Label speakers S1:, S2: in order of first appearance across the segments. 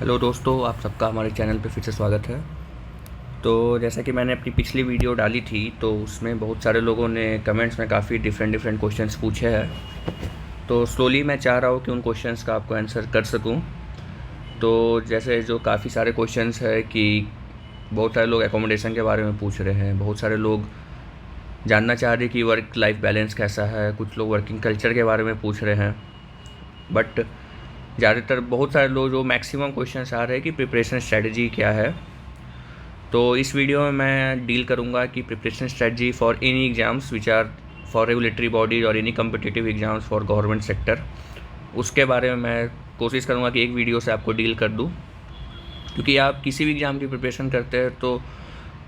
S1: Hello दोस्तों, आप सबका हमारे चैनल पे फिर से स्वागत है। तो जैसा कि मैंने अपनी पिछली वीडियो डाली थी तो उसमें बहुत सारे लोगों ने कमेंट्स में काफ़ी डिफरेंट क्वेश्चंस पूछे हैं। तो स्लोली मैं चाह रहा हूँ कि उन क्वेश्चंस का आपको आंसर कर सकूँ। तो जैसे जो काफ़ी सारे क्वेश्चंस है कि बहुत सारे लोग एकोमोडेशन के बारे में पूछ रहे हैं, बहुत सारे लोग जानना चाह रहे हैं कि वर्क लाइफ बैलेंस कैसा है, कुछ लोग वर्किंग कल्चर के बारे में पूछ रहे हैं। बट ज़्यादातर बहुत सारे लोग जो मैक्सिमम क्वेश्चंस आ रहे हैं कि प्रिपरेशन स्ट्रेटजी क्या है। तो इस वीडियो में मैं डील करूंगा कि preparation strategy for any exams which are for regulatory bodies और any competitive exams for government sector, उसके बारे में मैं कोशिश करूंगा कि एक वीडियो से आपको डील कर दूं। क्योंकि आप किसी भी एग्ज़ाम की प्रिपरेशन करते हैं तो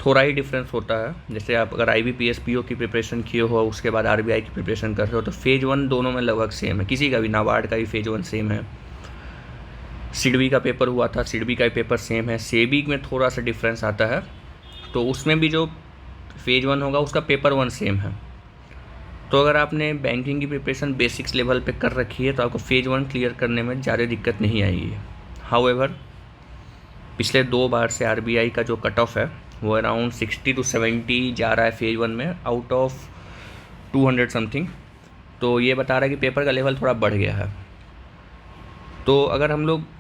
S1: थोड़ा ही डिफरेंस होता है। जैसे आप अगर IBPS PO की प्रिपरेशन किए हो, उसके बाद RBI की प्रिपरेशन कर रहे हो, तो फेज़ 1 दोनों में लगभग सेम है। किसी का भी, नाबार्ड का भी फेज़ 1 सेम है, सिडबी का पेपर हुआ था, सिडबी का पेपर सेम है, सेबी में थोड़ा सा डिफरेंस आता है। तो उसमें भी जो फेज़ 1 होगा उसका पेपर 1 सेम है। तो अगर आपने बैंकिंग की प्रिपरेशन बेसिक्स लेवल पे कर रखी है तो आपको फेज़ 1 क्लियर करने में ज़्यादा दिक्कत नहीं आएगी। हाउएवर पिछले 2 बार से RBI का जो कट ऑफ है वो अराउंड 60 to 70 जा रहा है फेज़ 1 में, आउट ऑफ 200 समथिंग। तो ये बता रहा है कि पेपर का लेवल थोड़ा बढ़ गया है। तो अगर हम लोग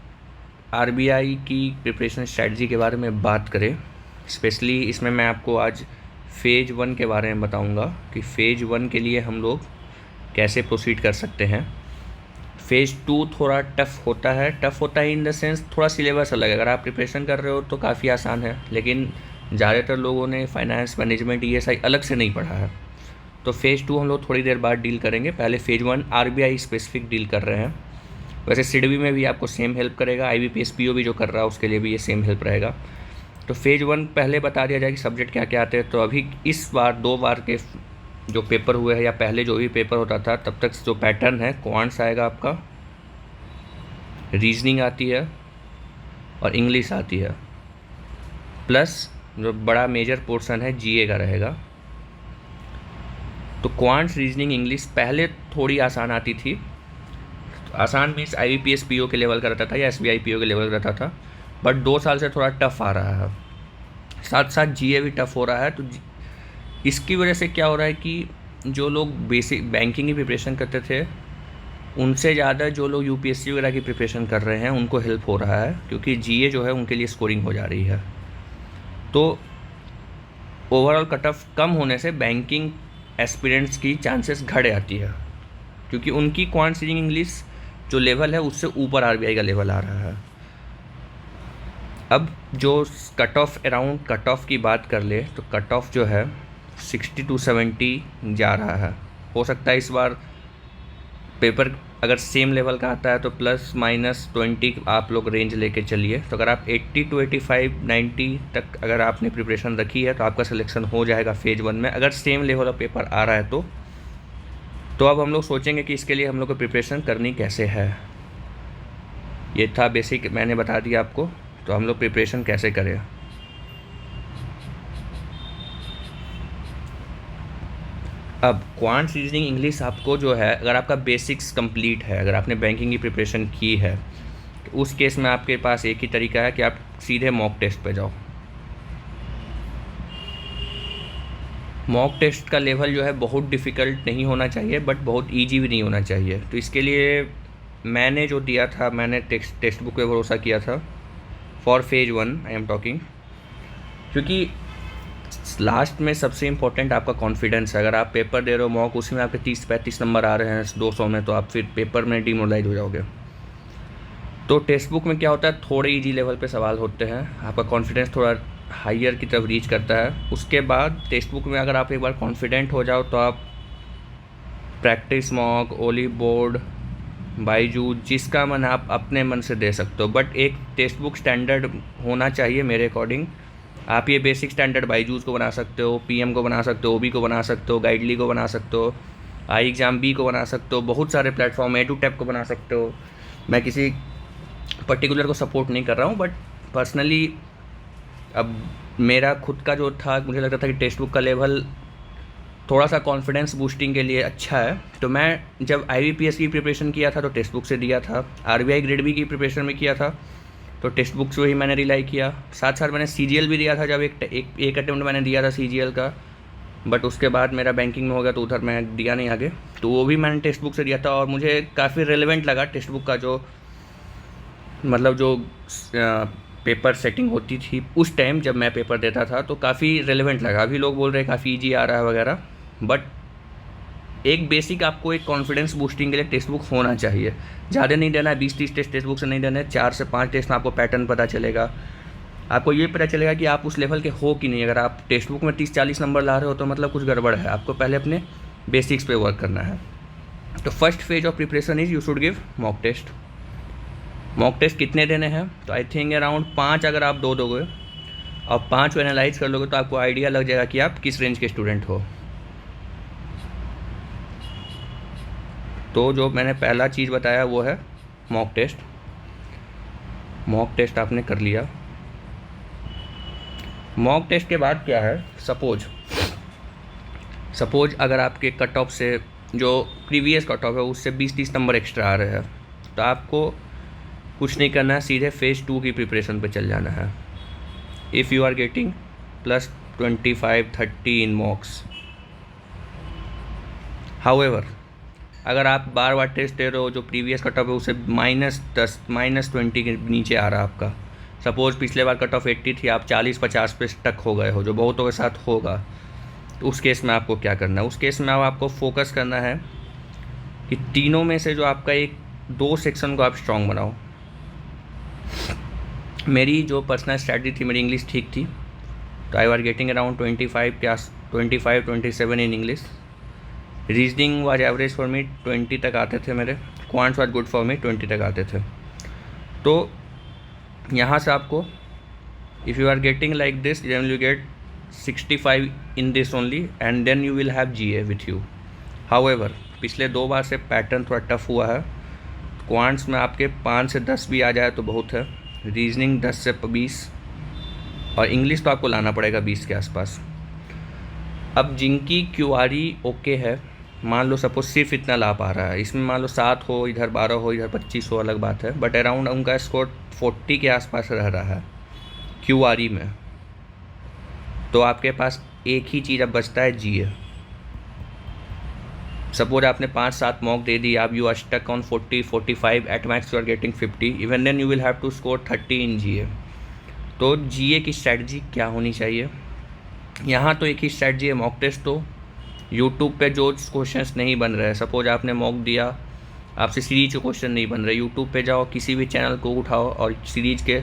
S1: RBI की प्रिपरेशन स्ट्रेटजी के बारे में बात करें, स्पेशली इसमें मैं आपको आज फेज़ 1 के बारे में बताऊंगा कि फेज़ 1 के लिए हम लोग कैसे प्रोसीड कर सकते हैं। फेज़ 2 थोड़ा टफ़ होता है इन द सेंस थोड़ा सिलेबस अलग है। अगर आप प्रिपरेशन कर रहे हो तो काफ़ी आसान है, लेकिन ज़्यादातर लोगों ने फाइनेंस मैनेजमेंट ESI अलग से नहीं पढ़ा है। तो फेज़ 2 हम लोग थोड़ी देर बाद डील करेंगे। पहले फेज़ 1 RBI स्पेसिफिक डील कर रहे हैं। वैसे सिडबी में भी आपको सेम हेल्प करेगा, IBPS PO भी जो कर रहा है उसके लिए भी ये सेम हेल्प रहेगा। तो फेज़ 1 पहले बता दिया जाए कि सब्जेक्ट क्या क्या आते हैं। तो अभी इस बार 2 बार के जो पेपर हुए हैं या पहले जो भी पेपर होता था तब तक जो पैटर्न है, क्वांट्स आएगा आपका, रीजनिंग आती है और इंग्लिश आती है, प्लस जो बड़ा मेजर पोर्शन है GA का रहेगा। तो क्वांट्स, रीजनिंग, इंग्लिश पहले थोड़ी आसान आती थी। आसान मीन्स IBPS PO के लेवल का रहता था या SBI PO के लेवल का रहता था, बट 2 साल से थोड़ा टफ आ रहा है। साथ साथ GA भी टफ हो रहा है। तो इसकी वजह से क्या हो रहा है कि जो लोग बेसिक बैंकिंग की प्रिपरेशन करते थे उनसे ज़्यादा जो लोग UPSC वगैरह की प्रिपरेशन कर रहे हैं उनको हेल्प हो रहा है, क्योंकि GA जो है उनके लिए स्कोरिंग हो जा रही है। तो ओवरऑल कट ऑफ कम होने से बैंकिंग एस्पिरेंट्स की चांसेस घट जाती है, क्योंकि उनकी क्वांट, रीजनिंग, इंग्लिश जो लेवल है उससे ऊपर RBI का लेवल आ रहा है। अब जो cut off, around cut off की बात कर ले तो कट ऑफ जो है 60 to 70 जा रहा है। हो सकता है इस बार पेपर अगर सेम लेवल का आता है तो ±20 आप लोग रेंज लेके चलिए। तो अगर आप 80 to 85, 90 तक अगर आपने प्रिपरेशन रखी है तो आपका सिलेक्शन हो जाएगा फेज़ 1 में, अगर सेम लेवल का पेपर आ रहा है तो। अब हम लोग सोचेंगे कि इसके लिए हम लोग को प्रिपरेशन करनी कैसे है। ये था बेसिक, मैंने बता दिया आपको। तो हम लोग प्रिपरेशन कैसे करें। अब क्वांट, रीजनिंग, इंग्लिश आपको जो है, अगर आपका बेसिक्स कंप्लीट है, अगर आपने बैंकिंग की प्रिपरेशन की है तो उस केस में आपके पास एक ही तरीका है कि आप सीधे मॉक टेस्ट पे जाओ। मॉक टेस्ट का लेवल जो है बहुत डिफ़िकल्ट नहीं होना चाहिए, बट बहुत ईजी भी नहीं होना चाहिए। तो इसके लिए मैंने जो दिया था, मैंने टेक्स्ट बुक पे भरोसा किया था for phase 1 I am talking, क्योंकि लास्ट में सबसे इम्पोर्टेंट आपका कॉन्फिडेंस है। अगर आप पेपर दे रहे हो मॉक, उसमें आपके 30-35 नंबर आ रहे हैं 200 में, तो आप फिर पेपर में डिमोरलाइज हो जाओगे। तो टेक्स्ट बुक में क्या होता है, थोड़े इजी लेवल पे सवाल होते हैं, आपका कॉन्फिडेंस थोड़ा हाइयर की तरफ रीच करता है। उसके बाद टेक्स्ट बुक में अगर आप एक बार कॉन्फिडेंट हो जाओ तो आप प्रैक्टिस मॉक, ओली बोर्ड, बाईजूस, जिसका मन आप अपने मन से दे सकते हो। बट एक टेक्स्ट बुक स्टैंडर्ड होना चाहिए मेरे अकॉर्डिंग। आप ये बेसिक स्टैंडर्ड बाईजूस को बना सकते हो, PM को बना सकते हो, OB को बना सकते हो, गाइडली को बना सकते हो, iExam B को बना सकते हो, बहुत सारे प्लेटफॉर्म A2TAP को बना सकते हो। मैं किसी पर्टिकुलर को सपोर्ट नहीं कर रहा हूँ, बट पर्सनली अब मेरा खुद का जो था, मुझे लगता था कि टेक्स्ट बुक का लेवल थोड़ा सा कॉन्फिडेंस बूस्टिंग के लिए अच्छा है। तो मैं जब IBPS की प्रिपरेशन किया था तो टेक्स्ट बुक से दिया था, RBI ग्रेड B की प्रिपरेशन में किया था तो टेक्स्ट बुक से ही मैंने रिलाई किया। साथ साथ मैंने CGL भी दिया था, जब एक अटेम्प्ट मैंने दिया था CGL का, बट उसके बाद मेरा बैंकिंग में हो गया तो उधर मैं दिया नहीं आगे। तो वो भी मैंने टेक्स्ट बुक से दिया था और मुझे काफ़ी रेलेवेंट लगा टेक्स्ट बुक का जो मतलब जो पेपर सेटिंग होती थी उस टाइम जब मैं पेपर देता था, तो काफ़ी रेलेवेंट लगा। अभी लोग बोल रहे हैं काफ़ी ईजी आ रहा है वगैरह, बट एक बेसिक आपको एक कॉन्फिडेंस बूस्टिंग के लिए टेक्स्ट बुक होना चाहिए। ज़्यादा नहीं देना है, 20-30 टेक्स्ट बुक से नहीं देना है, 4 से 5 टेस्ट में आपको पैटर्न पता चलेगा। आपको ये पता चलेगा कि आप उस लेवल के हो कि नहीं। अगर आप टेक्स्ट बुक में 30-40 नंबर ला रहे हो तो मतलब कुछ गड़बड़ है। आपको पहले अपने बेसिक्स पे वर्क करना है। तो first phase of preparation is you should give mock test. Mock test कितने देने हैं? तो आई थिंक अराउंड 5 अगर आप दोगे और 5 को एनालाइज कर लोगे तो आपको आइडिया लग जाएगा कि आप किस रेंज के स्टूडेंट हो। तो जो मैंने पहला चीज़ बताया वो है मॉक टेस्ट। मॉक टेस्ट आपने कर लिया। मॉक टेस्ट के बाद क्या है, सपोज अगर आपके कट ऑफ से जो प्रीवियस कट ऑफ है उससे 20-30 नंबर एक्स्ट्रा आ रहे हैं, तो आपको कुछ नहीं करना है, सीधे फेज़ 2 की प्रिपरेशन पे चल जाना है। If you are getting +25-30 in mocks, however अगर आप बार बार टेस्ट दे रहे हो जो प्रीवियस कट ऑफ है उससे -10 -20 के नीचे आ रहा है आपका, सपोज़ पिछले बार कट ऑफ 80 थी, आप 40-50 पे स्टक हो गए हो, जो बहुतों के साथ होगा, तो उस केस में आपको क्या करना है? उस केस में आपको फोकस करना है कि तीनों में से जो आपका 2 सेक्शन को आप स्ट्रॉन्ग बनाओ। मेरी जो पर्सनल स्ट्रैटेजी थी, मेरी इंग्लिश ठीक थी, तो I are getting around 25-27 in English. Reasoning was average for me, 20 तक आते थे मेरे। Quants was good for me, 20 तक आते थे। तो यहाँ से आपको if you are getting like this then you get 65 in this only and then you will have GA with you. However पिछले 2 बार से पैटर्न थोड़ा टफ हुआ है। क्वांट्स में आपके 5 से 10 भी आ जाए तो बहुत है, रीजनिंग 10 से 20 और इंग्लिश तो आपको लाना पड़ेगा 20 के आसपास। अब जिनकी QRE ओके है, मान लो सपोज सिर्फ इतना ला पा रहा है, इसमें मान लो 7 हो, इधर 12 हो, इधर 25 हो, अलग बात है, बट अराउंड उनका स्कोर 40 के आसपास रह रहा है QRE में, तो आपके पास एक ही चीज़ अब बचता है GA। सपोज आपने 5-7 मॉक दे दी, आप you are stuck on 40-45, at max you are getting 50, even then you will have to score 30 in GA। तो GA की स्ट्रैटेजी क्या होनी चाहिए? यहाँ तो एक ही स्ट्रैटेजी है, मॉक टेस्ट। तो यूट्यूब पे जो क्वेश्चंस नहीं बन रहे हैं, सपोज आपने मॉक दिया, आपसे सीरीज के क्वेश्चन नहीं बन रहे, यूट्यूब पे जाओ, किसी भी चैनल को उठाओ और सीरीज के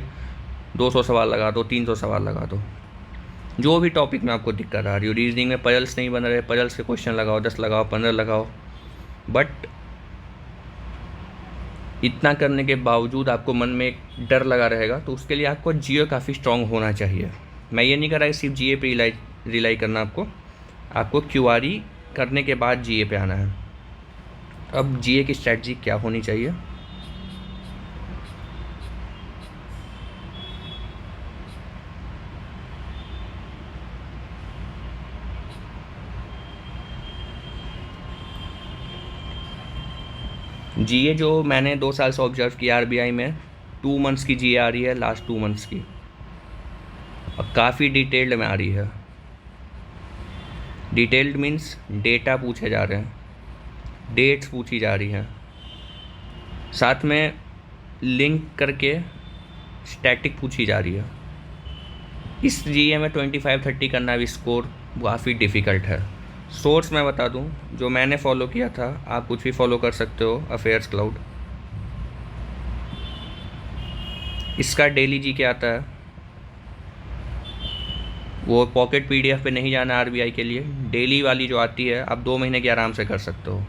S1: 200 सवाल लगा दो, 300 सवाल लगा दो। जो भी टॉपिक में आपको दिक्कत आ रही हो, रीजनिंग में पजल्स नहीं बन रहे, पजल्स के क्वेश्चन लगाओ, 10 लगाओ, 15 लगाओ। बट इतना करने के बावजूद आपको मन में एक डर लगा रहेगा, तो उसके लिए आपको GA काफ़ी स्ट्रॉन्ग होना चाहिए। मैं ये नहीं कर रहा कि सिर्फ GA पे रिलाई करना, आपको QRE करने के बाद GA पे आना है। अब GA की स्ट्रैटेजी क्या होनी चाहिए? GA जो मैंने 2 साल से ऑब्जर्व किया RBI में, 2 मंथ्स की GA आ रही है, लास्ट 2 मंथ्स की, और काफ़ी डिटेल्ड में आ रही है। डिटेल्ड मीन्स डेटा पूछे जा रहे हैं, डेट्स पूछी जा रही हैं, साथ में लिंक करके स्टैटिक पूछी जा रही है। इस GA में 25-30 करना भी स्कोर काफ़ी डिफ़िकल्ट है। सोर्स मैं बता दूं, जो मैंने फॉलो किया था, आप कुछ भी फॉलो कर सकते हो, अफेयर्स क्लाउड। इसका डेली GK आता है, वो पॉकेट PDF पे नहीं जाना RBI के लिए, डेली वाली जो आती है आप 2 महीने की आराम से कर सकते हो।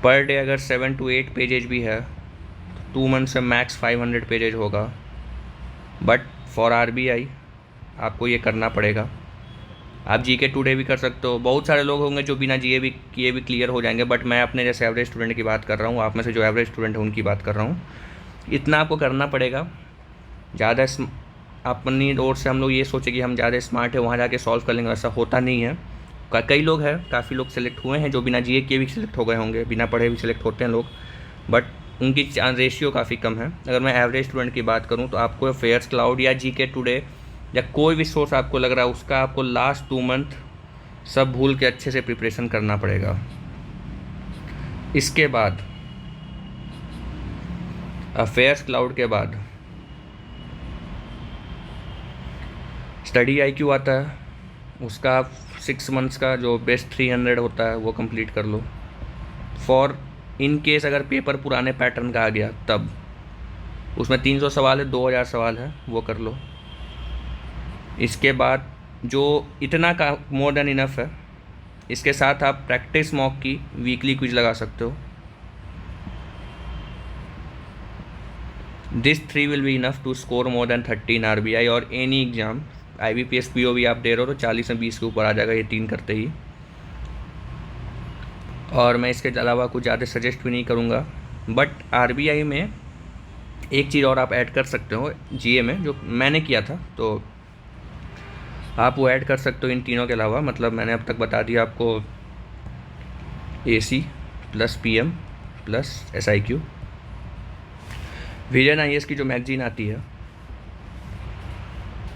S1: पर डे अगर 7 to 8 पेजेज भी है, 2 मंथ से मैक्स 500 पेजेज होगा। बट फॉर RBI आपको ये करना पड़ेगा। आप GK टुडे भी कर सकते हो। बहुत सारे लोग होंगे जो बिना GA भी किए भी क्लियर हो जाएंगे, बट मैं अपने जैसे एवरेज स्टूडेंट की बात कर रहा हूँ, आप में से जो एवरेज स्टूडेंट है उनकी बात कर रहा हूँ। इतना आपको करना पड़ेगा। ज़्यादा अपनी ओर से हम लोग ये सोचे कि हम ज़्यादा स्मार्ट है, वहाँ जाके सॉल्व कर लेंगे, ऐसा होता नहीं है। कई लोग हैं, काफ़ी लोग सेलेक्ट हुए हैं जो बिना GA किए भी सिलेक्ट हो गए होंगे, बिना पढ़े भी सिलेक्ट होते हैं लोग, बट उनकी रेशियो काफ़ी कम है। अगर मैं एवरेज स्टूडेंट की बात करूँ तो आपको अफेयर्स क्लाउड या जीके टुडे या कोई भी सोर्स आपको लग रहा है उसका आपको लास्ट 2 मंथ सब भूल के अच्छे से प्रिपरेशन करना पड़ेगा। इसके बाद अफेयर्स क्लाउड के बाद स्टडी IQ आता है, उसका आप 6 मंथ्स का जो बेस्ट 300 होता है वो कंप्लीट कर लो। फॉर इन केस अगर पेपर पुराने पैटर्न का आ गया तब उसमें 300 सवाल है, 2000 सवाल है, वो कर लो। इसके बाद जो इतना का मोर देन इनफ है। इसके साथ आप प्रैक्टिस मॉक की वीकली क्विज लगा सकते हो। This 3 will be enough to score more than 30 in RBI और एनी एग्जाम। IBPS PO भी आप दे रहे हो तो 40 में 20 के ऊपर आ जाएगा ये 3 करते ही। और मैं इसके अलावा कुछ ज़्यादा सजेस्ट भी नहीं करूँगा। बट RBI में एक चीज़ और आप ऐड कर सकते हो GA में, जो मैंने किया था, तो आप वो ऐड कर सकते हो इन तीनों के अलावा। मतलब मैंने अब तक बता दिया आपको AC plus PM plus SIQ। Vision IAS की जो मैगजीन आती है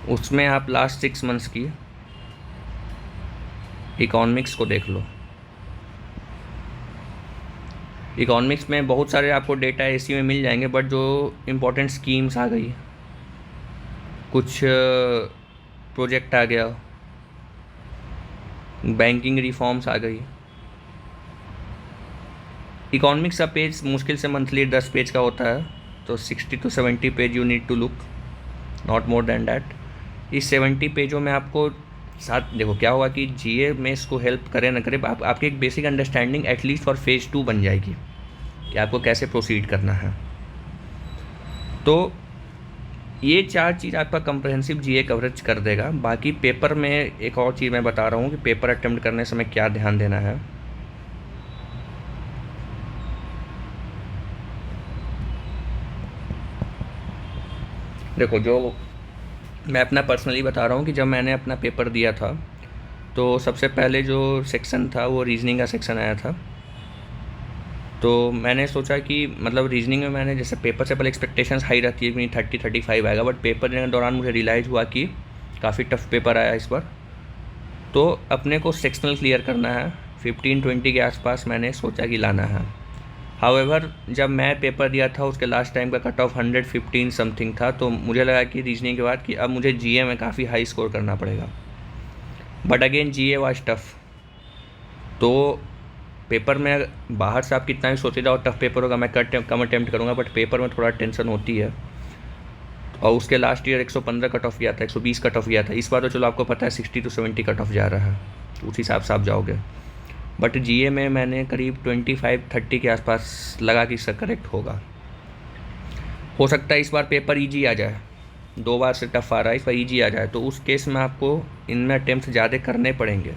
S1: उसमें आप लास्ट 6 मंथ्स की इकोनॉमिक्स को देख लो। इकोनॉमिक्स में बहुत सारे आपको डेटा AC में मिल जाएंगे, बट जो इम्पोर्टेंट स्कीम्स आ गई, कुछ प्रोजेक्ट आ गया, बैंकिंग रिफॉर्म्स आ गई। इकोनॉमिक्स का पेज मुश्किल से मंथली 10 पेज का होता है, तो 60 to 70 page you need to look, not more than that. इस 70 पेजों में आपको साथ देखो क्या होगा कि GA में इसको हेल्प करे ना करे, आपकी एक basic understanding at least for phase 2 बन जाएगी कि आपको कैसे प्रोसीड करना है। तो ये 4 चीज़ आपका कंप्रहेंसिव GA कवरेज कर देगा। बाकी पेपर में एक और चीज़ मैं बता रहा हूँ कि पेपर अटेम्प्ट करने समय क्या ध्यान देना है। देखो, जो मैं अपना पर्सनली बता रहा हूँ कि जब मैंने अपना पेपर दिया था तो सबसे पहले जो सेक्शन था वो रीजनिंग का सेक्शन आया था। तो मैंने सोचा कि मतलब रीजनिंग में मैंने जैसे पेपर से पहले एक्सपेक्टेशंस हाई रहती है कि 30-35 आएगा, बट पेपर देने के दौरान मुझे रियलाइज़ हुआ कि काफ़ी टफ पेपर आया इस बार। तो अपने को सेक्शनल क्लियर करना है, 15-20 के आसपास मैंने सोचा कि लाना है। हाउएवर जब मैं पेपर दिया था उसके लास्ट टाइम का कट ऑफ 115 समथिंग था, तो मुझे लगा कि रीजनिंग के बाद कि अब मुझे GA में काफ़ी हाई स्कोर करना पड़ेगा। But again GA was tough. तो पेपर में बाहर से आप कितना भी सोचे जाओ टफ पेपर होगा, मैं कम अटैम्प्ट करूँगा, बट पेपर में थोड़ा टेंशन होती है। और उसके लास्ट ईयर 115 कट ऑफ गया था, 120 कट ऑफ गया था। इस बार तो चलो आपको पता है 60 to 70 कट ऑफ जा रहा है, उस हिसाब से आप जाओगे। बट GA में मैंने करीब 25-30 के आसपास लगा कि इसका करेक्ट होगा। हो सकता है इस बार पेपर ईजी आ जाए, 2 बार से टफ आ रहा है, इस बार ईजी आ जाए, तो उस केस में आपको इनमें अटेम्प्ट ज़्यादा करने पड़ेंगे।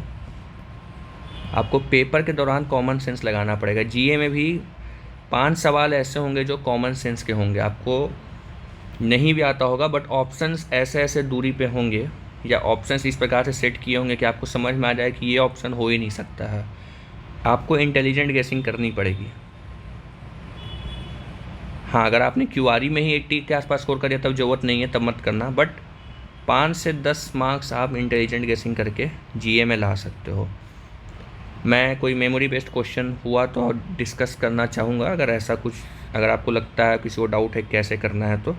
S1: आपको पेपर के दौरान कॉमन सेंस लगाना पड़ेगा। GA में भी 5 सवाल ऐसे होंगे जो कॉमन सेंस के होंगे, आपको नहीं भी आता होगा, बट ऑप्शंस ऐसे ऐसे दूरी पे होंगे या ऑप्शंस इस प्रकार से सेट किए होंगे कि आपको समझ में आ जाए कि ये ऑप्शन हो ही नहीं सकता है। आपको इंटेलिजेंट गेसिंग करनी पड़ेगी। हाँ, अगर आपने QRE में ही 80 के आसपास स्कोर कर दिया तब ज़रूरत नहीं है, तब मत करना। बट 5 से 10 मार्क्स आप इंटेलिजेंट गेसिंग करके GA में ला सकते हो। मैं कोई मेमोरी बेस्ड क्वेश्चन हुआ तो डिस्कस करना चाहूँगा, अगर ऐसा कुछ, अगर आपको लगता है किसी को डाउट है कैसे करना है तो।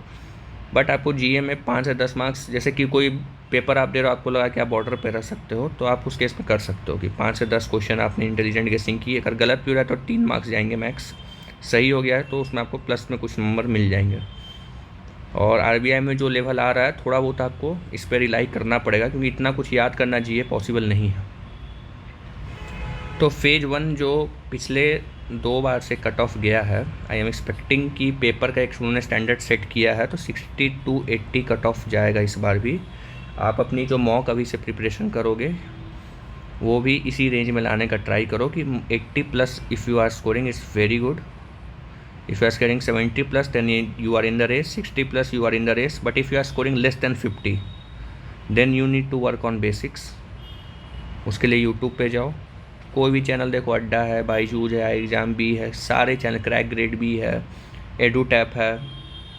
S1: बट आपको GA में 5 से 10 मार्क्स, जैसे कि कोई पेपर आप दे रहे हो, आपको लगा कि आप बॉर्डर पे रह सकते हो, तो आप उस केस में कर सकते हो कि 5 से 10 क्वेश्चन आपने इंटेलिजेंट गेसिंग की। अगर गलत भी हो रहा है तो 3 मार्क्स जाएंगे मैक्स, सही हो गया है तो उसमें आपको प्लस में कुछ नंबर मिल जाएंगे। और RBI में जो लेवल आ रहा है थोड़ा बहुत आपको इस पर रिलाई करना पड़ेगा, क्योंकि इतना कुछ याद करना GA पॉसिबल नहीं है। तो फेज़ 1 जो पिछले 2 बार से कट ऑफ गया है, आई एम एक्सपेक्टिंग कि पेपर का एक उन्होंने स्टैंडर्ड सेट किया है, तो 60 to 80 कट ऑफ जाएगा इस बार भी। आप अपनी जो मॉक अभी से प्रिपरेशन करोगे वो भी इसी रेंज में लाने का ट्राई करो कि 80+ if you are scoring is very good. If you are scoring 70+ then you are in the race, 60+ you are in the race, but if you are scoring less than 50 then you need to work on basics। उसके लिए YouTube पे जाओ, कोई भी channel देखो, अड्डा है, बाईजूज है, एग्ज़ाम भी है, सारे चैनल, क्रैक ग्रेड भी है, एडू टैप है,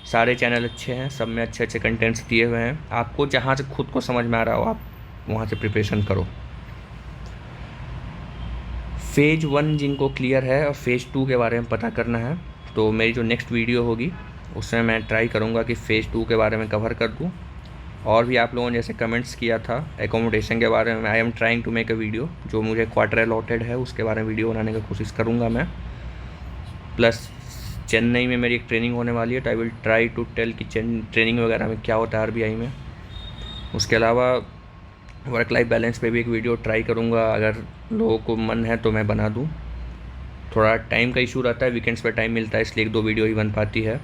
S1: सारे चैनल अच्छे हैं, सब में अच्छे अच्छे कंटेंट्स दिए हुए हैं। आपको जहाँ से खुद को समझ में आ रहा हो आप वहाँ से प्रिपरेशन करो। फ़ेज़ 1 जिनको क्लियर है और फ़ेज़ 2 के बारे में पता करना है तो मेरी जो नेक्स्ट वीडियो होगी उसमें मैं ट्राई करूँगा कि फ़ेज़ 2 के बारे में कवर कर दूँ। और भी आप लोगों ने जैसे कमेंट्स किया था एकोमोडेशन के बारे में, I am trying to make a video, जो मुझे क्वार्टर अलॉटेड है उसके बारे में वीडियो बनाने की कोशिश करूँगा मैं। प्लस चेन्नई में मेरी एक ट्रेनिंग होने वाली है तो I will try to tell कि ट्रेनिंग वगैरह में क्या होता है आरबीआई में। उसके अलावा वर्क लाइफ बैलेंस पे भी एक वीडियो ट्राई करूँगा, अगर लोगों को मन है तो मैं बना दूँ। थोड़ा टाइम का इशू रहता है, वीकेंड्स पे टाइम मिलता है इसलिए 1-2 वीडियो ही बन पाती है।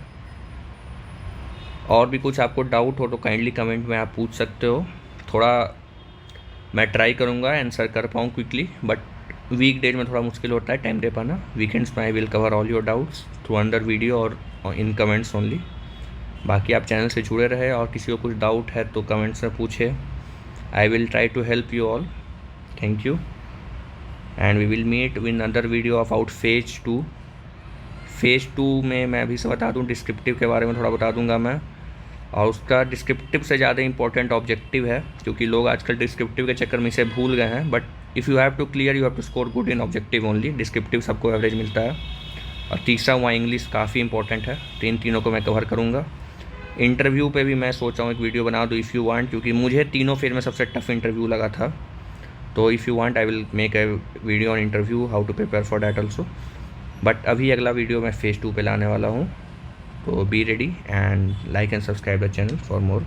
S1: और भी कुछ आपको डाउट हो तो काइंडली कमेंट में आप पूछ सकते हो, थोड़ा मैं ट्राई करूँगा आंसर कर पाऊँ क्विकली, बट वीक डेज में थोड़ा मुश्किल होता है टाइम दे पाना। वीकेंड्स में I will cover all your doubts through under video और इन कमेंट्स ओनली। बाकी आप चैनल से जुड़े रहे और किसी को कुछ डाउट है तो कमेंट्स में पूछे, I will try to help you all. Thank you and we will meet in other video of our phase 2। Phase 2 में मैं अभी से बता दूँ डिस्क्रिप्टिव के बारे में थोड़ा बता दूँगा मैं, और उसका डिस्क्रिप्टिव से ज़्यादा इंपॉर्टेंट ऑब्जेक्टिव है, क्योंकि लोग आजकल डिस्क्रिप्टिव के चक्कर में इसे भूल गए हैं। But if you have to clear you have to score good in objective only. Descriptive सबको एवरेज मिलता है। और तीसरा वहाँ इंग्लिश काफ़ी इंपॉर्टेंट है, तीनों को मैं कवर करूँगा। इंटरव्यू पे भी मैं सोचा हूँ एक वीडियो बना दूँ इफ़ यू वांट, क्योंकि मुझे तीनों फेज़ में सबसे टफ इंटरव्यू लगा था। तो if you want I will make a video on interview, how to prepare for that also. But अभी अगला वीडियो मैं फ़ेज़ 2 पे लाने वाला हूँ, तो be ready and like and subscribe the channel for more